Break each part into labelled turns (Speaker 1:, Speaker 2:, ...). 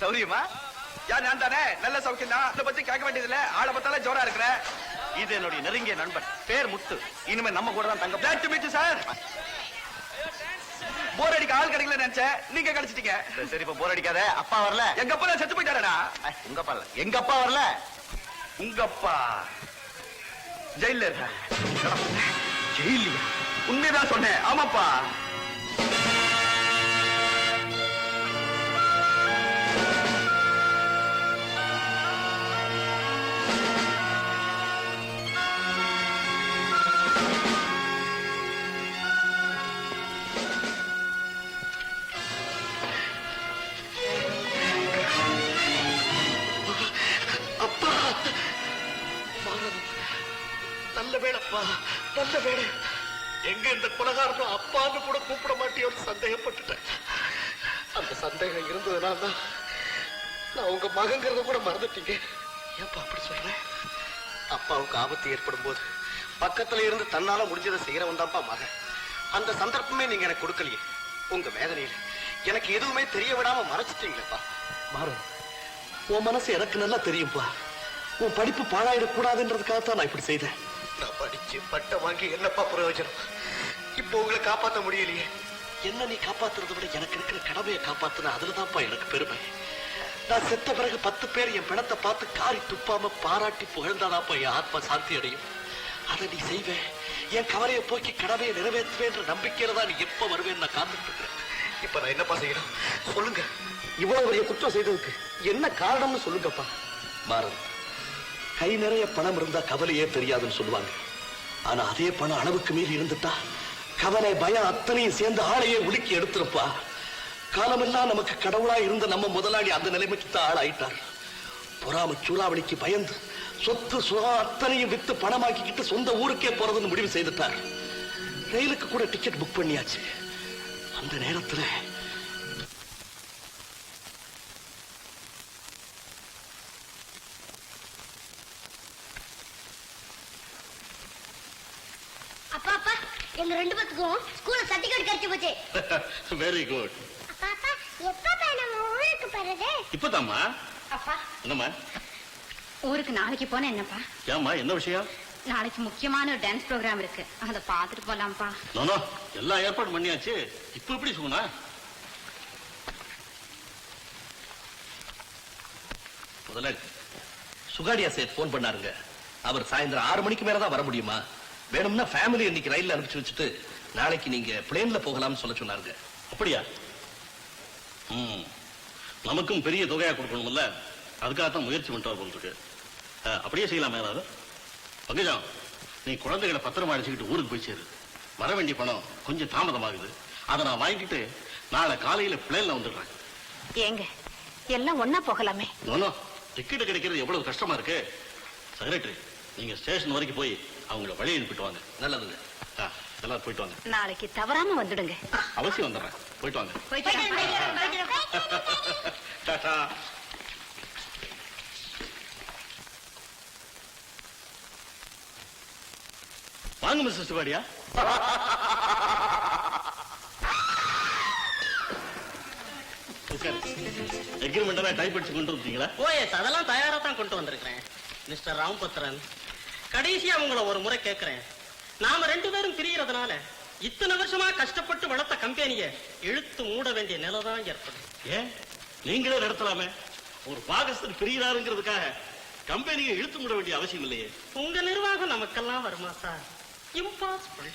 Speaker 1: சௌரியமா? யார் நான் தானே? நல்ல சௌக்கியம் தான். அதை பத்தி கேட்க வேண்டியதில்ல. ஆளை பார்த்தாலே ஜோரா இருக்கிற. இது என்னுடைய நெருங்கிய நண்பன், பேர் முத்து. இனிமே நம்ம கூட தான் தங்க. Glad to meet you, sir. போர் அடிக்க ஆள் கிடைக்கல நினைச்சேன், நீங்க கிடைச்சிட்டீங்க. சரி, இப்ப போர் அடிக்காத. அப்பா வரல? எங்க அப்பா செத்து போயிட்டாரடா. உங்க அப்பா இல்ல, எங்க அப்பா வரல. உங்க அப்பா ஜெயில இருக்க. ஜெயிலியா? உண்மைதான் சொன்னேன். ஆமாப்பா.
Speaker 2: நல்ல வேலைப்பா, நல்ல வேலை. எங்க இந்த குலகாரனும் அப்பான்னு கூட கூப்பிட மாட்டேன்னு சந்தேகப்பட்டுட்டேன். அந்த சந்தேகம் இருந்ததுனால தான் நான் உங்க மகங்கிறத கூட மறந்துட்டீங்க. ஏப்பா அப்படி சொல்றேன்? அப்பாவுக்கு ஆபத்து ஏற்படும் போது பக்கத்துல இருந்து தன்னால முடிஞ்சதை செய்யறவன் தான்ப்பா மகன். அந்த சந்தர்ப்பமே நீங்க எனக்கு கொடுக்கலையே. உங்க வேதனையில எனக்கு எதுவுமே தெரிய விடாம மறைச்சிட்டீங்களேப்பா. மாறும், உன் மனசு எனக்கு நல்லா தெரியும்பா. உன் படிப்பு பாழாயிடக்கூடாதுன்றதுக்காகத்தான் நான் இப்படி செய்தேன். நான் படிச்சு பட்டம் வாங்கி என்னப்பா பிரயோஜனம்? இப்போ உங்களை காப்பாற்ற முடியலையே. என்ன நீ காப்பாத்துறதை விட எனக்கு இருக்கிற கடமையை காப்பாத்துன அதுலதான்ப்பா எனக்கு பெருமை. நான் செத்த பிறகு 10 பேர் என் பிணத்தை பார்த்து காரி துப்பாம பாராட்டி புகழ்ந்தாதாப்பா என் ஆத்மா சாந்தி அடையும். அதை நீ செய்வேன், என் கவலையை போக்கி கடமையை நிறைவேற்றுவேன்ற நம்பிக்கையில தான் நீ எப்ப வருவேன்னு நான் காத்துட்டு இருக்கிறேன். இப்ப நான் என்னப்பா செய்யணும் சொல்லுங்க. இவ்வளவு பெரிய குற்றம் செய்ததுக்கு என்ன காரணம்னு சொல்லுங்கப்பா. மாறன், கை நிறைய பணம் இருந்தா கவலையே தெரியாதுன்னு சொல்லுவாங்க. ஆனா அதே பணம் அளவுக்கு மீறி இருந்துட்டா கவலை பயம் அத்தனையும் சேர்ந்து ஆளையே உலுக்கி எடுத்திருப்பா. காலமெல்லாம் நமக்கு கடவுளா இருந்த நம்ம முதலாளி அந்த நிலைமைக்கு தான் ஆளாயிட்டார். பொறாம சூறாவளிக்கு பயந்து சொத்து சுகம் அத்தனையும் வித்து பணமாக்கிக்கிட்டு சொந்த ஊருக்கே போறதுன்னு முடிவு செய்துட்டார். ரயிலுக்கு கூட டிக்கெட் புக் பண்ணியாச்சு. அந்த நேரத்துல
Speaker 3: எங்க ரெண்டு பேத்துக்கும் ஸ்கூல்ல சர்டிபிகேட் கிடைச்சு போச்சு.
Speaker 4: Very good.
Speaker 3: அப்பா எப்ப நம்ம ஊருக்கு போறது?
Speaker 4: இப்பதாம்மா.
Speaker 3: அப்பா
Speaker 4: என்னம்மா?
Speaker 5: ஊருக்கு நாளைக்கு போன என்னப்பா?
Speaker 4: ஏம்மா, என்ன விஷயம்?
Speaker 5: நாளைக்கு முக்கியமான ஒரு டான்ஸ் ப்ரோக்ராம் இருக்கு, அதை பார்த்துட்டு போலாம்ப்பா.
Speaker 4: நோ, எல்லா ஏற்பாடு பண்ணியாச்சு. இப்ப எப்படி சொன்னா?
Speaker 2: முதலாளி சுகாடியா சேத் போன் பண்ணாருங்க. அவர் சாயந்தரம் 6 மணிக்கு மேலதான் வர முடியுமா? வேணும்னா ஃபேமிலி இன்னைக்கு ரயில்ல அனுப்பிச்சு வச்சுட்டு நாளைக்கு நீங்க பிளேன்ல போகலாம்னு சொல்ல சொன்னாருங்க.
Speaker 4: அப்படியா? நமக்கும் பெரிய தொகையா கொடுக்கணும்ல, அதுக்காகத்தான் முயற்சி பண்ணிட்டு போல் இருக்கு. அப்படியே செய்யலாமே. ஏதாவது பங்கஜம், நீ குழந்தைகளை பத்திரமா அடிச்சுக்கிட்டு ஊருக்கு போய் சேரு. வர வேண்டிய பணம் கொஞ்சம் தாமதமாகுது. அதை நான் வாங்கிட்டு நாளை காலையில பிளேன்ல வந்துடுறேன்.
Speaker 5: ஏங்க எல்லாம் ஒன்னா போகலாமே?
Speaker 4: நோ, டிக்கெட் கிடைக்கிறது எவ்வளவு கஷ்டமா இருக்கு. செக்ரட்டரி, நீங்க ஸ்டேஷன் வரைக்கும் போய் அவங்கள வழி அனுப்பிட்டு வாங்க.
Speaker 2: நல்லதுங்க.
Speaker 4: எல்லாரும் போயிட்டு வாங்க.
Speaker 5: நாளைக்கு தவறாம வந்துடுங்க.
Speaker 4: அவசியம் வந்துடுறேன். போயிட்டு வாங்க. டாடா. வாங்க மிஸ்டர் சுகாடியா. எக்ரிமெண்ட் டைப் அடிச்சு கொண்டு வந்தீங்களா?
Speaker 6: ஓஎஸ், அதெல்லாம் தயாரா தான் கொண்டு வந்திருக்கிறேன். மிஸ்டர் ராம்பத்ரன், கடைசியா உங்களை ஒரு முறை கேட்கிறேன். நாம 2 பேரும் பிரியறதுனால இத்தனை வருஷமா கஷ்டப்பட்டு வளர்த்த கம்பெனியை இழுத்து மூட வேண்டிய நிலைதான் ஏற்படும்.
Speaker 4: ஏன் நீங்களே நடத்தலாமே? ஒரு பாகஸ்தர் பிரிகிறாருங்கிறதுக்காக கம்பெனியை இழுத்து மூட வேண்டிய அவசியம் இல்லையே.
Speaker 6: உங்க நிர்வாகம் நமக்கெல்லாம் வருமா சார்? இம்பாசிபிள்.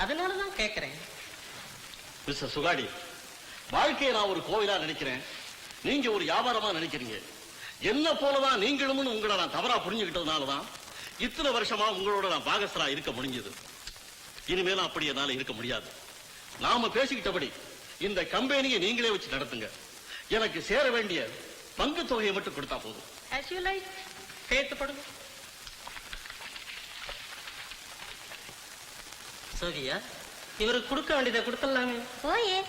Speaker 6: அதனாலதான் கேட்கிறேன்.
Speaker 4: மிஸ்டர் சுகாடி, வாழ்க்கையை நான் ஒரு கோவிலா நினைக்கிறேன், நீங்க ஒரு வியாபாரமா நினைக்கிறீங்க. என்ன போலதான் நீங்களும் உங்களை நான் தவறா புரிஞ்சுக்கிட்டதுனாலதான் இத்தனை வருஷமா உங்களோட நான் பாகஸ்தரா இருக்க முடிஞ்சது. இனிமேலும் அப்படி என்னால இருக்க முடியாது. நாம பேசிக்கிட்டபடி இந்த கம்பெனியை நீங்களே வச்சு நடத்துங்க. எனக்கு சேர வேண்டிய பங்கு தொகையை மட்டும் கொடுத்தா போதும்.
Speaker 6: As you like. கேட்டுப்படுங்க. சோகியா, இவருக்கு கொடுக்க வேண்டியதை கொடுத்துடலாமே.
Speaker 3: ஓயே.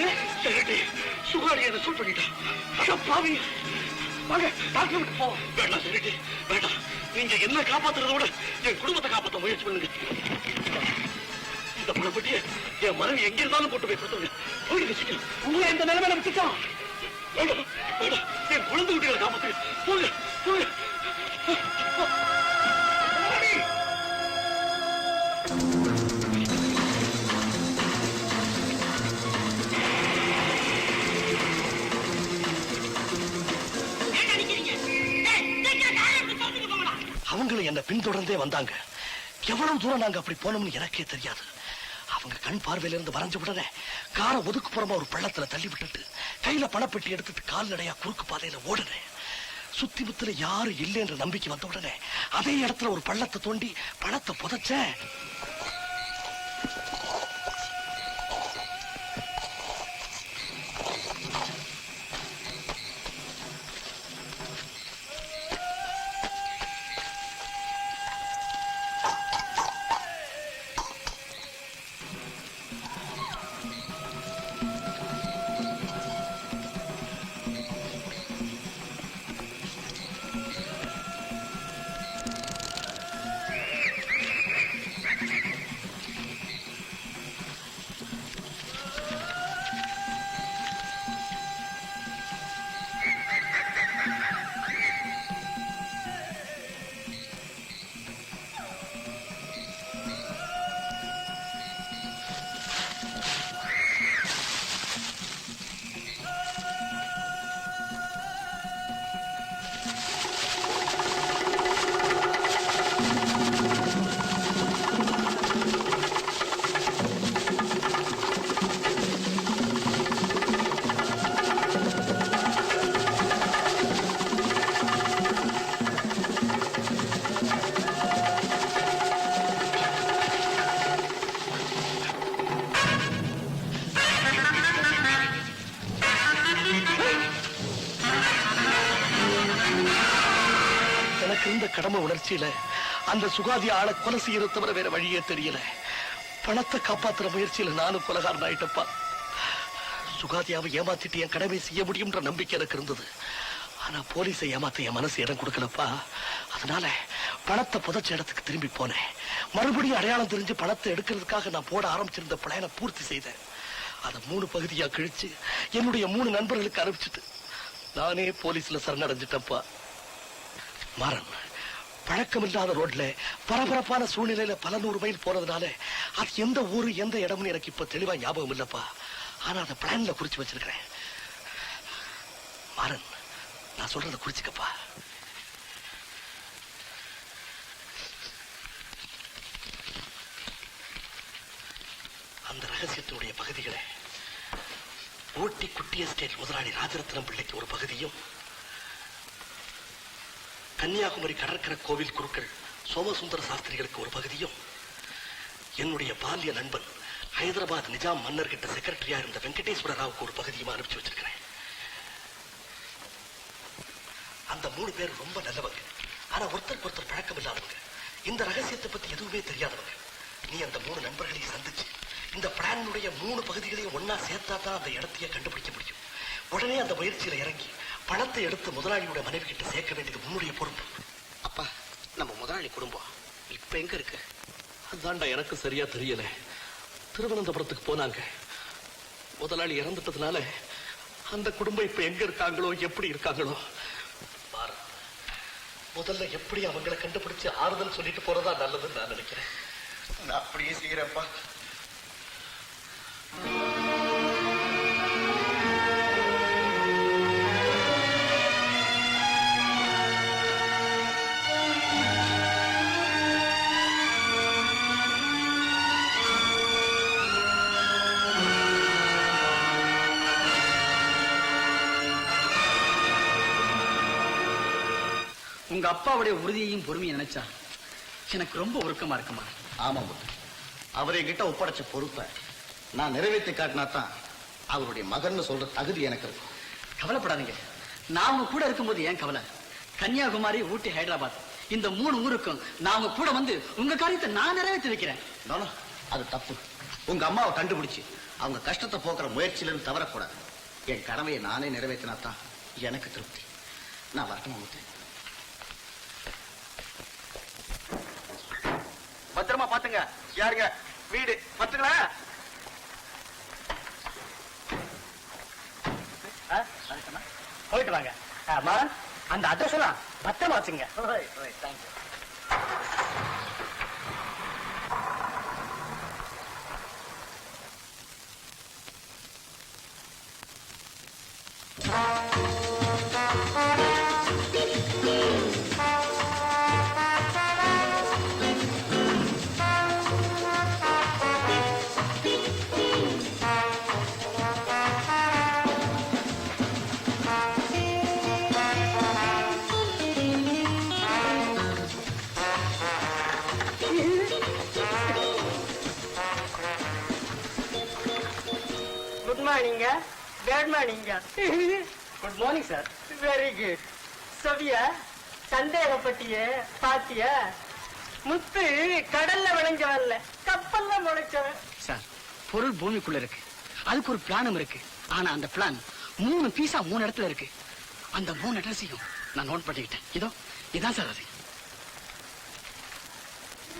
Speaker 2: உனக்கு? சுகாரி என்ன சூட் பண்ணிட்டான். பாவி, வாங்க டாக்டர் விட்டு போ. வேண்டாம் சரிடி, வேண்டாம். நீங்க என்ன காப்பாத்துறத விட என் குடும்பத்தை காப்பாற்ற முயற்சி பண்ணுங்க. இந்த பணப்பட்டியை என் மனைவி எங்க இருந்தாலும் போட்டு போய் கொடுத்துருங்க. போயிடுங்க சீக்கிரம். உங்களை இந்த நிலைமையில விட்டுட்டான். வேண்டாம் வேண்டாம், என் குழந்தை குட்டிகளை காப்பாத்துங்க. போங்க போங்க. அவங்களும் என்ன பின்தொடர்ந்தே வந்தாங்க. எவ்வளவு தூரம் நாங்க அப்படி போனோம்னு எனக்கே தெரியாது. அவங்க கண் பார்வையில இருந்து வரைஞ்ச உடனே காரை ஒதுக்குப்புறமா ஒரு பள்ளத்துல தள்ளி விட்டுட்டு கையில பணப்பெட்டி எடுத்துட்டு கால்நடையா குறுக்கு பாதையில ஓடுனேன். சுத்தி முத்துல யாரும் இல்லைன்ற நம்பிக்கை வந்த உடனே அதே இடத்துல ஒரு பள்ளத்தை தோண்டி பணத்தை புதைச்சேன். இந்த கடமை உணர்ச்சியில அந்த சுகாதி ஆளை கொலை செய்யறத தவிர வேற வழியே தெரியல. பணத்தை காப்பாத்துற முயற்சியில நானும் கொலைகாரன் ஆயிட்டப்பா. சுகாதியாவை ஏமாத்திட்டு என் கடமை செய்ய முடியும்ன்ற நம்பிக்கை எனக்கு இருந்தது. ஆனா போலீஸை ஏமாத்த என் மனசு இடம் கொடுக்கலப்பா. அதனால பணத்தை புதைச்ச இடத்துக்கு திரும்பி போனேன். மறுபடியும் அடையாளம் தெரிஞ்சு பணத்தை எடுக்கிறதுக்காக நான் போட ஆரம்பிச்சிருந்த பிளானை பூர்த்தி செய்தேன். அதை 3 பகுதியா கிழிச்சு என்னுடைய 3 நண்பர்களுக்கு அனுப்பிச்சிட்டு நானே போலீஸ்ல சரணடைஞ்சிட்டப்பா. மாறன் பழக்கமில்லாத ரோட்ல பரபரப்பான சூழ்நிலையில பல 100 மைல் போனதுனால அது எந்த ஊரு எந்த இடம்னு எனக்கு இப்ப தெளிவா ஞாபகம் இல்லப்பா. ஆனா அதை பிளான்ல குறிச்சு வச்சிருக்கிறேன். மாறன், நான் சொல்றத குறிச்சுக்கப்பா. அந்த ரகசியத்தினுடைய பகுதிகளை ஊட்டி குட்டி எஸ்டேட் முதலாளி ராஜரத்னம் பிள்ளைக்கு ஒரு பகுதியும், கன்னியாகுமரி கடற்கரை கோவில் குருக்கள் சோமசுந்தர சாஸ்திரிகளுக்கு ஒரு பகுதியும், என்னுடைய பால்ய நண்பன் ஹைதராபாத் நிஜாம் மன்னர் கிட்ட செக்ரட்டரியா இருந்த வெங்கடேஸ்வர ராவுக்கு ஒரு பகுதியும் அனுப்பிச்சு வச்சிருக்கிறேன். அந்த 3 பேர் ரொம்ப நல்லவங்க. ஆனா ஒருத்தருக்கு ஒருத்தர் பழக்கம் இல்லாதவங்க. இந்த ரகசியத்தை பத்தி எதுவுமே தெரியாதவங்க. நீ அந்த 3 நண்பர்களையும் சந்திச்சு இந்த பிளானுடைய 3 பகுதிகளையும் ஒன்னா சேர்த்தா தான் அந்த இடத்தையே கண்டுபிடிக்க முடியும். உடனே அந்த முயற்சியில இறங்கி பணத்தை எடுத்து முதலாளியோட மனைவி கிட்ட சேர்க்க வேண்டியது உன்னுடைய பொறுப்பு.
Speaker 7: அப்பா, நம்ம முதலாளி குடும்பம் இப்ப எங்க இருக்கு?
Speaker 2: அதான்டா எனக்கு சரியா தெரியல. திருவனந்தபுரத்துக்கு போனாங்க. முதலாளி இறந்துட்டதுனால அந்த குடும்பம் இப்ப எங்க இருக்காங்களோ எப்படி இருக்காங்களோ. முதல்ல எப்படி அவங்களை கண்டுபிடிச்சு ஆறுதல் சொல்லிட்டு போறதா நல்லதுன்னு நான் நினைக்கிறேன்.
Speaker 1: நான் அப்படியே செய்யறப்பா.
Speaker 8: உங்க அப்பாவுடைய உறுதியையும் பொறுமையை நினைச்சா எனக்கு ரொம்ப உருக்கமா இருக்குமா?
Speaker 7: ஆமா முத்து, அவர் என்கிட்ட ஒப்படைச்ச பொறுப்பை நான் நிறைவேற்றி காட்டினா தான் அவருடைய மகன் சொல்ற தகுதி எனக்கு இருக்கும்.
Speaker 8: கவலைப்படாதீங்க, நான் உங்க கூட இருக்கும்போது ஏன் கவலை? கன்னியாகுமரி, ஊட்டி, ஹைதராபாத் இந்த 3 ஊருக்கும் நான் உங்க கூட வந்து உங்க காரியத்தை நான் நிறைவேற்றி வைக்கிறேன்.
Speaker 7: அது தப்பு. உங்க அம்மாவை கண்டுபிடிச்சு அவங்க கஷ்டத்தை போக்குற முயற்சியிலிருந்து தவறக்கூடாது. என் கடமையை நானே நிறைவேற்றினாத்தான் எனக்கு திருப்தி. நான் வரட்டுமா முத்து?
Speaker 1: பத்திரமா பாத்துங்க. யாருங்க வீடு பத்துங்களா?
Speaker 6: போயிட்டு வாங்க. அந்த அட்ரஸ் எல்லாம் பத்திரமா வச்சுங்க. Good morning. Good morning. Good morning sir. Very good. சவியா சந்தேகப்பட்டிய பாத்திய முத்து கடல்ல விளைஞ்சவன்ல கப்பல்ல முளைச்சவன்.
Speaker 8: சார், பொருள் பூமிக்குள்ள இருக்கு, அதுக்கு ஒரு பிளானும் இருக்கு. ஆனா அந்த பிளான் 3 பீஸா 3 இடத்துல இருக்கு. அந்த 3 அட்ரஸையும் நான் நோட் பண்ணிக்கிட்டேன். இதான் சார் அது.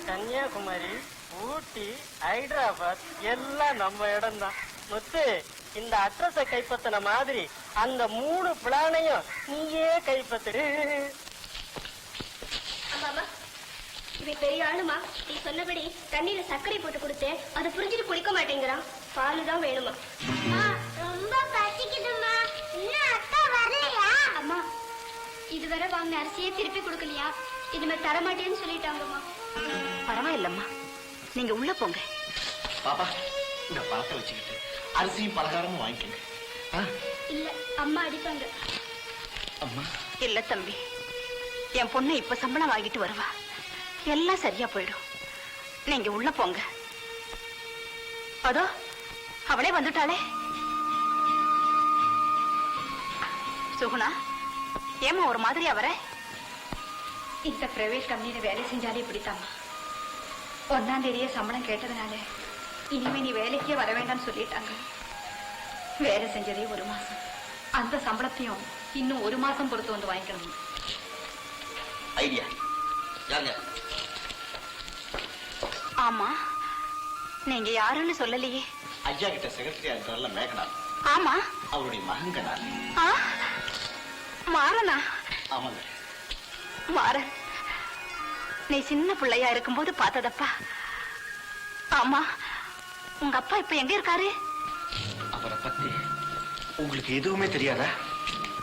Speaker 6: கன்னியாகுமரி, ஊட்டி, ஹைதராபாத் எல்லாம் நம்ம இடம் தான். முத்து, இந்த அட்ரஸ கைப்பற்றின மாதிரி அந்த 3 பிளானையும் நீயே கைப்பற்று.
Speaker 3: அம்மா, இவன் பெரிய ஆளுமா. நீ சொன்னபடி தண்ணியில சர்க்கரை போட்டு கொடுத்தேன், அதை புரிஞ்சுட்டு குடிக்க மாட்டேங்கிறான். பாலு தான் வேணுமா? ரொம்ப பசிக்குதுமா. இன்னும் அக்கா வரலையா? அம்மா, இதுவரை வாங்கின அரிசியே திருப்பி கொடுக்கலையா? இனிமே தரமாட்டேன்னு சொல்லிட்டாங்கம்மா.
Speaker 5: பரவாயில்லம்மா, நீங்க உள்ள போங்க.
Speaker 7: பாப்பா, இந்த பழத்தை வச்சுக்கிட்டு அரிசியும் பலகாரமும் வாங்கிக்கங்க.
Speaker 3: இல்ல, அம்மா அடிப்பாங்க.
Speaker 7: அம்மா,
Speaker 5: இல்ல தம்பி, என் பொண்ணு இப்ப சம்பளம் வாங்கிட்டு வருவா, எல்லாம் சரியா போயிடும். நீங்க உள்ள போங்க. அதோ அவளே வந்துட்டாளே. சுகுணா, ஏமா ஒரு மாதிரியா வர? இந்த பிரைவேட் கம்பெனியில வேலை செஞ்சாலே இப்படித்தாம்மா. 1ஆம் தேதியே சம்பளம் கேட்டதுனால இனிமே நீ வேலைக்கே வர வேண்டாம்னு சொல்லிட்டாங்க. வேலை செஞ்சதே 1 மாசம், அந்த சம்பளத்தையும் இன்னும் 1 மாசம் பொறுத்து வந்து வாங்கிக்கணும்.
Speaker 7: ஐடியா யாருங்க?
Speaker 5: ஆமா, நீங்க யாருன்னு சொல்லலையே.
Speaker 7: ஐயா கிட்ட செக்ரட்டரியா இருக்கிற மேகனா.
Speaker 5: ஆமா,
Speaker 7: அவருடைய மகன்கனா.
Speaker 5: மாறனா?
Speaker 7: ஆமாங்க.
Speaker 5: மாறன், நீ சின்ன பிள்ளையா இருக்கும்போது பார்த்ததப்பா. ஆமா, உங்க அப்பா இப்ப எங்க இருக்காரு?
Speaker 7: அவரை பத்தி உங்களுக்கு எதுவுமே தெரியாதா?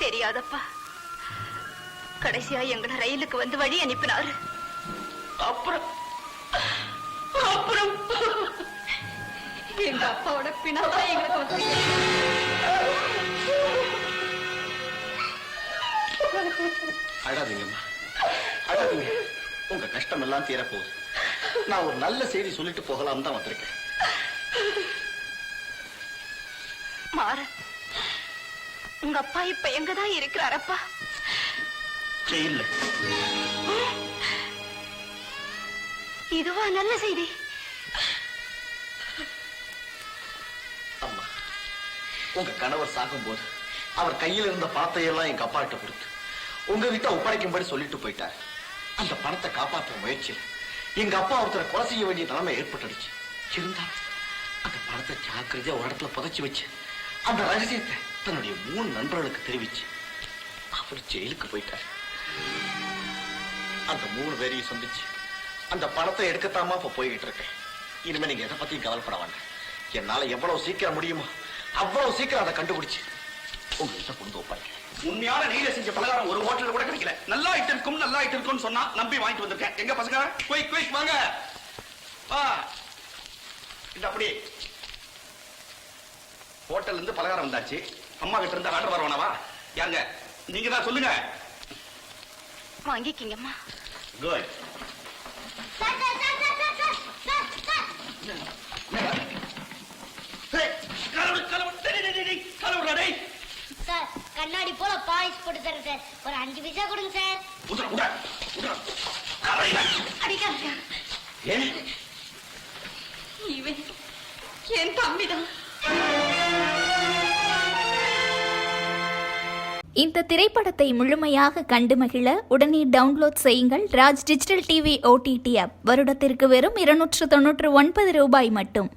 Speaker 5: தெரியாதப்பா. கடைசியா எங்களை ரயிலுக்கு வந்து வழி அனுப்பினாரு. அப்புறம் எங்க அப்பாவோட பிணவா எங்களுக்கு வந்து
Speaker 7: அழாதீங்கம்மா, அழாதீங்க. உங்க கஷ்டம் எல்லாம் தீரப்போகுது. நான் ஒரு நல்ல செய்தி சொல்லிட்டு போகலாம் தான் வந்திருக்கேன்.
Speaker 5: மாறன், உங்க அப்பா இப்ப எங்கதான் இருக்கிறாரப்பா?
Speaker 7: ஜெயில்ல.
Speaker 5: இதுவா நல்ல செய்தி?
Speaker 7: அம்மா, உங்க கணவர் சாகும்போது அவர் கையில் இருந்த பணத்தை எல்லாம் எங்க அப்பா கிட்ட கொடுத்து உங்ககிட்ட ஒப்படைக்கும்படி சொல்லிட்டு போயிட்டார். அந்த பணத்தை காப்பாற்ற முயற்சியில் எங்க அப்பா ஒருத்தரை கொலை செய்ய வேண்டிய நிலைமை ஏற்பட்டுடுச்சு. இருந்தாலும் அந்த பணத்தை ஜாக்கிரதையா ஒரு இடத்துல புதைச்சு வச்சு அந்த ரகசியத்தை தன்னுடைய 3 நண்பர்களுக்கு தெரிவிச்சு அவர் ஜெயிலுக்கு போயிட்டார். அந்த 3 பேரையும் சந்திச்சு அந்த பணத்தை எடுக்கத்தாமா இப்ப போய்கிட்டு இருக்கேன். இனிமே நீங்க எதை பத்தியும் கவலைப்பட வேண்டாம். என்னால எவ்வளவு சீக்கிரம் முடியுமோ அவ்வளவு சீக்கிரம் அதை கண்டுபிடிச்சு உங்ககிட்ட கொண்டு ஒப்படைக்கிறேன்.
Speaker 1: உண்மையான நெய்ல செஞ்ச பலகாரம் ஒரு ஹோட்டல்ல கூட கிடைக்கல. நல்லா ஐட்டம் இருக்கும், நல்லா ஐட்டம் இருக்கும்னு சொன்னா நம்பி வாங்கிட்டு வந்திருக்கேன். எங்க பசங்க? குயிக் குயிக் வாங்க. வா, இந்த அப்படி ஹோட்டல்ல இருந்து பலகாரம் வந்தாச்சு. அம்மா கிட்ட இருந்து ஆர்டர் வரவானவா? யாருங்க நீங்க தான் சொல்லுங்க.
Speaker 5: வாங்கிக்கிங்கம்மா.
Speaker 7: குட்.
Speaker 3: சார், கண்ணாடி போல பாலிஷ் போட்டு தரேன் சார். ஒரு 5 பைசா கொடுங்க சார்.
Speaker 5: அடிக்காதீங்க. இவன் என் தம்பிதான்.
Speaker 9: இந்த திரைப்படத்தை முழுமையாக கண்டு மகிழ உடனே டவுன்லோட் செய்யுங்கள் Raj digital TV OTT app. வருடத்திற்கு வெறும் 299 ரூபாய் மட்டும்.